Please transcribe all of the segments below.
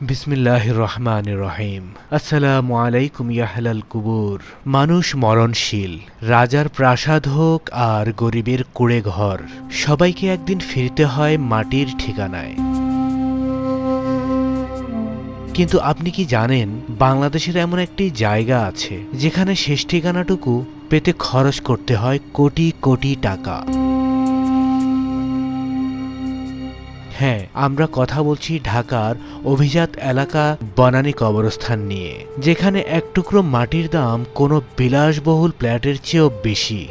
বিসমিল্লাহির রহমানির রহিম। আসসালামু আলাইকুম ইয়াহলাল কুবুর। মানুষ মরণশীল, রাজার প্রাসাদ হোক আর গরিবের কুঁড়ে ঘর, সবাইকে একদিন ফিরতে হয় মাটির ঠিকানায়। কিন্তু আপনি কি জানেন, বাংলাদেশের এমন একটি জায়গা আছে যেখানে শেষ ঠিকানাটুকু পেতে খরচ করতে হয় কোটি কোটি টাকা। হ্যাঁ, আমরা কথা বলছি ঢাকার অভিজাত এলাকা বনানী কবরস্থান নিয়ে, যেখানে এক টুকরো মাটির দাম কোনো বিলাসবহুল ফ্ল্যাটের চেয়েও বেশি।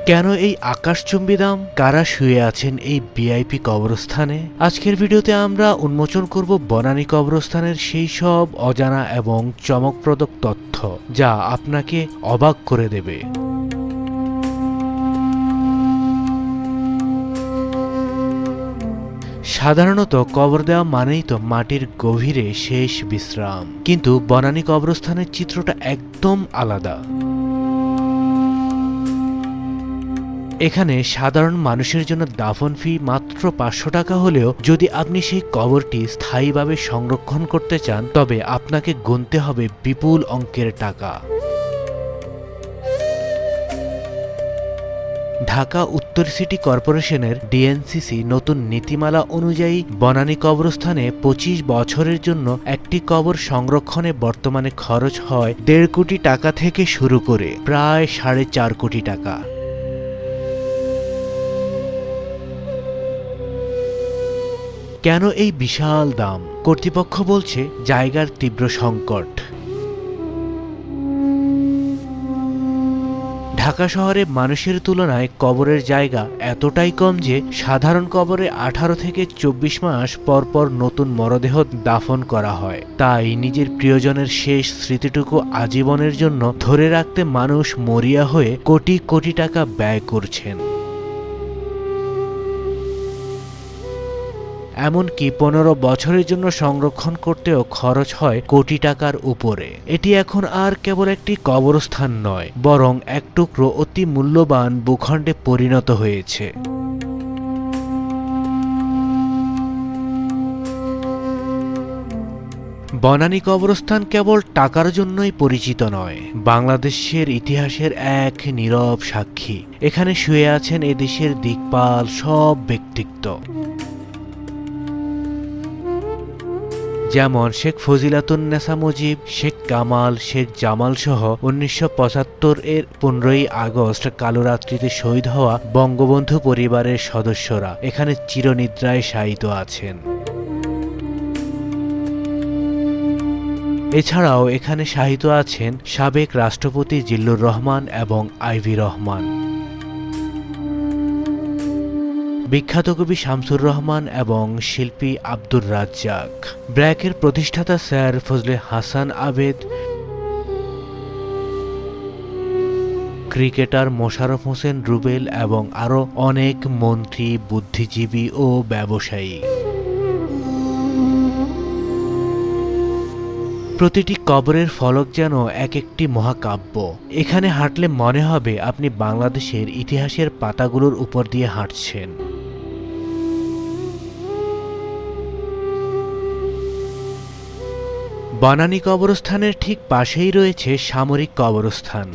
কেন এই আকাশচুম্বী দাম? কারা শুয়ে আছেন এই ভিআইপি কবরস্থানে? আজকের ভিডিওতে আমরা উন্মোচন করব বনানী কবরস্থানের সেই সব অজানা এবং চমকপ্রদ তথ্য যা আপনাকে অবাক করে দেবে। সাধারণত কবর দেওয়া মানেই তো মাটির গভীরে শেষ বিশ্রাম, কিন্তু বনানী কবরস্থানের চিত্রটা একদম আলাদা। এখানে সাধারণ মানুষের জন্য দাফন ফি মাত্র 500 টাকা হলেও যদি আপনি সেই কবরটি স্থায়ীভাবে সংরক্ষণ করতে চান, তবে আপনাকে গুনতে হবে বিপুল অঙ্কের টাকা। ঢাকা উত্তর সিটি কর্পোরেশনের ডিএনসিসি নতুন নীতিমালা অনুযায়ী বনানী কবরস্থানে 25 বছরের জন্য একটি কবর সংরক্ষণে বর্তমানে খরচ হয় 1.5 কোটি টাকা থেকে শুরু করে প্রায় 4.5 কোটি টাকা। কেন এই বিশাল দাম? কর্তৃপক্ষ বলছে জায়গার তীব্র সংকট। ঢাকা শহরে মানুষের তুলনায় কবরের জায়গা এতটাই কম যে সাধারণ কবরে 18 থেকে 24 মাস পর পর নতুন মরদেহ দাফন করা হয়। তাই নিজের প্রিয়জনের শেষ স্মৃতিটুকু আজীবনের জন্য ধরে রাখতে মানুষ মরিয়া হয়ে কোটি কোটি টাকা ব্যয় করছেন। এমনকি 15 বছরের জন্য সংরক্ষণ করতেও খরচ হয় কোটি টাকার উপরে। এটি এখন আর কেবল একটি কবরস্থান নয়, বরং এক টুকরো অতি মূল্যবান ভূখণ্ডে পরিণত হয়েছে। বনানী কবরস্থান কেবল টাকার জন্যই পরিচিত নয়, বাংলাদেশের ইতিহাসের এক নীরব সাক্ষী। এখানে শুয়ে আছেন এদেশের দিকপাল সব ব্যক্তিত্ব, যেমন শেখ ফজিলাতুন্নেসা মুজিব, শেখ কামাল, শেখ জামাল সহ 1975-এর 15ই আগস্ট কালোরাত্রিতে শহীদ হওয়া বঙ্গবন্ধু পরিবারের সদস্যরা এখানে চিরনিদ্রায় শায়িত আছেন। এছাড়াও এখানে শায়িত আছেন সাবেক রাষ্ট্রপতি জিল্লুর রহমান এবং আইভি রহমান, বিখ্যাত কবি শামসুর রহমান এবং শিল্পী আব্দুর রাজ্জাক, ব্র্যাকের প্রতিষ্ঠাতা স্যার ফজলে হাসান আবেদ, ক্রিকেটার মোশাররফ হোসেন রুবেল এবং আরও অনেক মন্ত্রী, বুদ্ধিজীবী ও ব্যবসায়ী। প্রতিটি কবরের ফলক যেন এক একটি মহাকাব্য। এখানে হাঁটলে মনে হবে আপনি বাংলাদেশের ইতিহাসের পাতাগুলোর উপর দিয়ে হাঁটছেন। বনানী কবরস্থানের ঠিক পাশেই রয়েছে সামরিক কবরস্থান।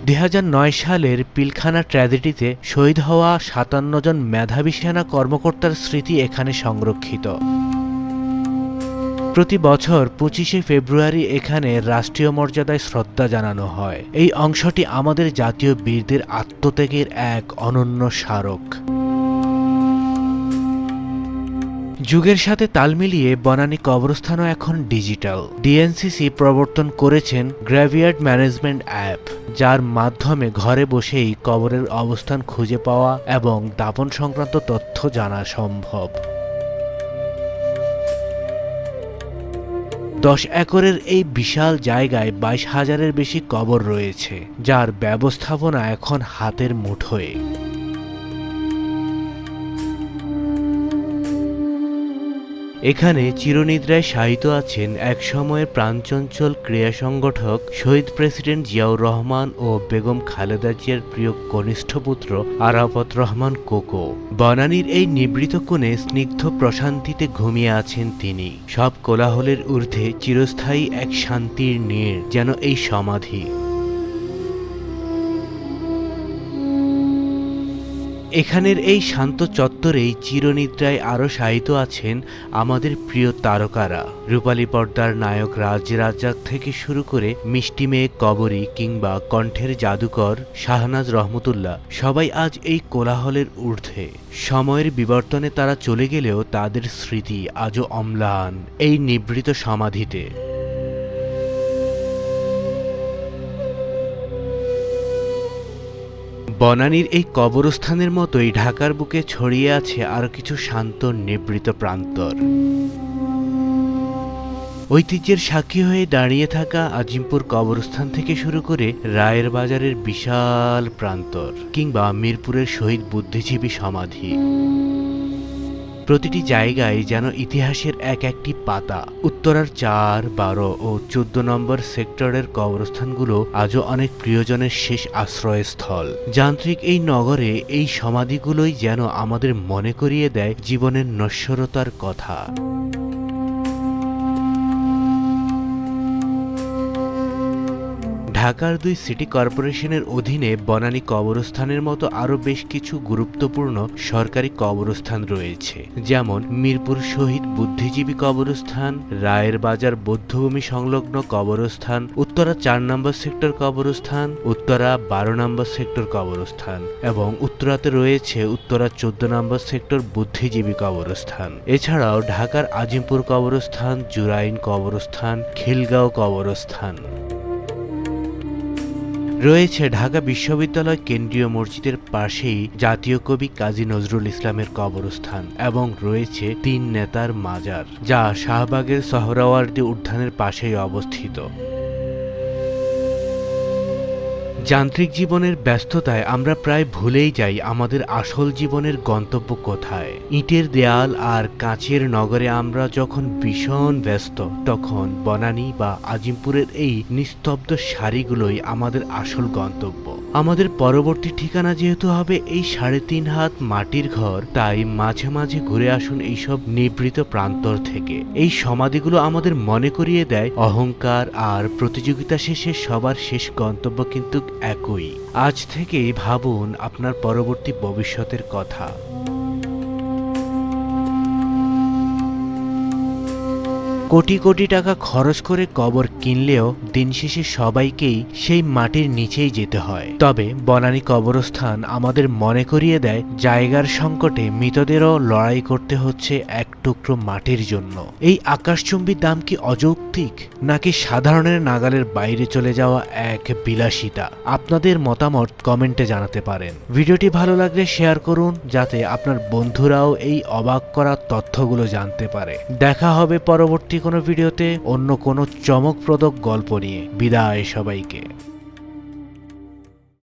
2009 সালের পিলখানা ট্র্যাজেডিতে শহীদ হওয়া 57 জন মেধাবী সেনা কর্মকর্তার স্মৃতি এখানে সংরক্ষিত। প্রতি বছর 25শে ফেব্রুয়ারি এখানে রাষ্ট্রীয় মর্যাদায় শ্রদ্ধা জানানো হয়। এই অংশটি আমাদের জাতীয় বীরদের আত্মত্যাগের এক অনন্য স্মারক। যুগের সাথে তাল মিলিয়ে বনানী কবরস্থানও এখন ডিজিটাল। ডিএনসিসি প্রবর্তন করেছেন গ্র্যাভিয়ার্ড ম্যানেজমেন্ট অ্যাপ, যার মাধ্যমে ঘরে বসেই কবরের অবস্থান খুঁজে পাওয়া এবং দাফন সংক্রান্ত তথ্য জানা সম্ভব। 10 একরের এই বিশাল জায়গায় 22,000-এর বেশি কবর রয়েছে, যার ব্যবস্থাপনা এখন হাতের মুঠোয়। এখানে চিরনিদ্রায় শায়িত আছেন এক সময়ের প্রাণচঞ্চল ক্রীড়া সংগঠক শহীদ প্রেসিডেন্ট জিয়াউর রহমান ও বেগম খালেদা জিয়ার প্রিয় কনিষ্ঠ পুত্র আরাফাত রহমান কোকো। বনানীর এই নিবৃত কোণে স্নিগ্ধ প্রশান্তিতে ঘুমিয়ে আছেন তিনি। সব কোলাহলের ঊর্ধ্বে চিরস্থায়ী এক শান্তির নীড় যেন এই সমাধি। এখানের এই শান্ত চত্বরেই চিরনিদ্রায় আরও শায়িত আছেন আমাদের প্রিয় তারকারা। রূপালী পর্দার নায়ক রাজ রাজ্জাক থেকে শুরু করে মিষ্টি মেয়ে কবরী কিংবা কণ্ঠের জাদুকর শাহনাজ রহমতুল্লাহ, সবাই আজ এই কোলাহলের ঊর্ধ্বে। সময়ের বিবর্তনে তারা চলে গেলেও তাদের স্মৃতি আজও অম্লান এই নিভৃত সমাধিতে। বনানীর এই কবরস্থানের মতোই ঢাকার বুকে ছড়িয়ে আছে আরও কিছু শান্ত নিবৃত প্রান্তর। ঐতিহ্যের সাক্ষী হয়ে দাঁড়িয়ে থাকা আজিমপুর কবরস্থান থেকে শুরু করে রায়ের বাজারের বিশাল প্রান্তর কিংবা মিরপুরের শহীদ বুদ্ধিজীবী সমাধি, প্রতিটি জায়গায় যেন ইতিহাসের এক একটি পাতা। উত্তরার 4, 12 ও 14 নম্বর সেক্টরের কবরস্থানগুলো আজও অনেক প্রিয়জনের শেষ আশ্রয়স্থল। যান্ত্রিক এই নগরে এই সমাধিগুলোই যেন আমাদের মনে করিয়ে দেয় জীবনের নশ্বরতার কথা। ঢাকার 2 সিটি কর্পোরেশনের অধীনে বনানী কবরস্থানের মতো আরও বেশ কিছু গুরুত্বপূর্ণ সরকারি কবরস্থান রয়েছে, যেমন মিরপুর শহীদ বুদ্ধিজীবী কবরস্থান, রায়ের বাজার বৌদ্ধভূমি সংলগ্ন কবরস্থান, উত্তরা 4 নম্বর সেক্টর কবরস্থান, উত্তরা 12 নম্বর সেক্টর কবরস্থান এবং উত্তরাতে রয়েছে উত্তরা 14 নম্বর সেক্টর বুদ্ধিজীবী কবরস্থান। এছাড়াও ঢাকার আজিমপুর কবরস্থান, জুরাইন কবরস্থান, খিলগাঁও কবরস্থান রয়েছে। ঢাকা বিশ্ববিদ্যালয় কেন্দ্রীয় মসজিদের পাশেই জাতীয় কবি কাজী নজরুল ইসলামের কবরস্থান এবং রয়েছে 3 নেতার মাজার, যা শাহবাগের সোহরাওয়ার্দী উদ্যানের পাশেই অবস্থিত। যান্ত্রিক জীবনের ব্যস্ততায় আমরা প্রায় ভুলেই যাই আমাদের আসল জীবনের গন্তব্য কোথায়। ইটের দেয়াল আর কাঁচের নগরে আমরা যখন ভীষণ ব্যস্ত, তখন বনানী বা আজিমপুরের এই নিস্তব্ধ সারিগুলোই আমাদের আসল গন্তব্য। আমাদের পরবর্তী ঠিকানা যেহেতু হবে এই 3.5 হাত মাটির ঘর, তাই মাঝে মাঝে ঘুরে আসুন এইসব নিভৃত প্রান্তর থেকে। এই সমাধিগুলো আমাদের মনে করিয়ে দেয় অহংকার আর প্রতিযোগিতা শেষে সবার শেষ গন্তব্য কিন্তু একই। আজ থেকেই ভাবুন আপনার পরবর্তী ভবিষ্যতের কথা। কোটি কোটি টাকা খরচ করে কবর কিনলেও দিন শেষে সবাইকেই সেই মাটির নিচেই যেতে হয়। তবে বনানী কবরস্থান আমাদের মনে করিয়ে দেয় জায়গার সংকটে মৃতদেরও লড়াই করতে হচ্ছে এক টুকরো মাটির জন্য। এই আকাশচুম্বী দাম কি অযৌক্তিক, নাকি সাধারণের নাগালের বাইরে চলে যাওয়া এক বিলাসিতা? আপনাদের মতামত কমেন্টে জানাতে পারেন। ভিডিওটি ভালো লাগলে শেয়ার করুন, যাতে আপনার বন্ধুরাও এই অবাক করা তথ্যগুলো জানতে পারে। দেখা হবে পরবর্তী কোনো ভিডিওতে অন্য কোনো চমকপ্রদ গল্প নিয়ে। বিদায় সবাইকে।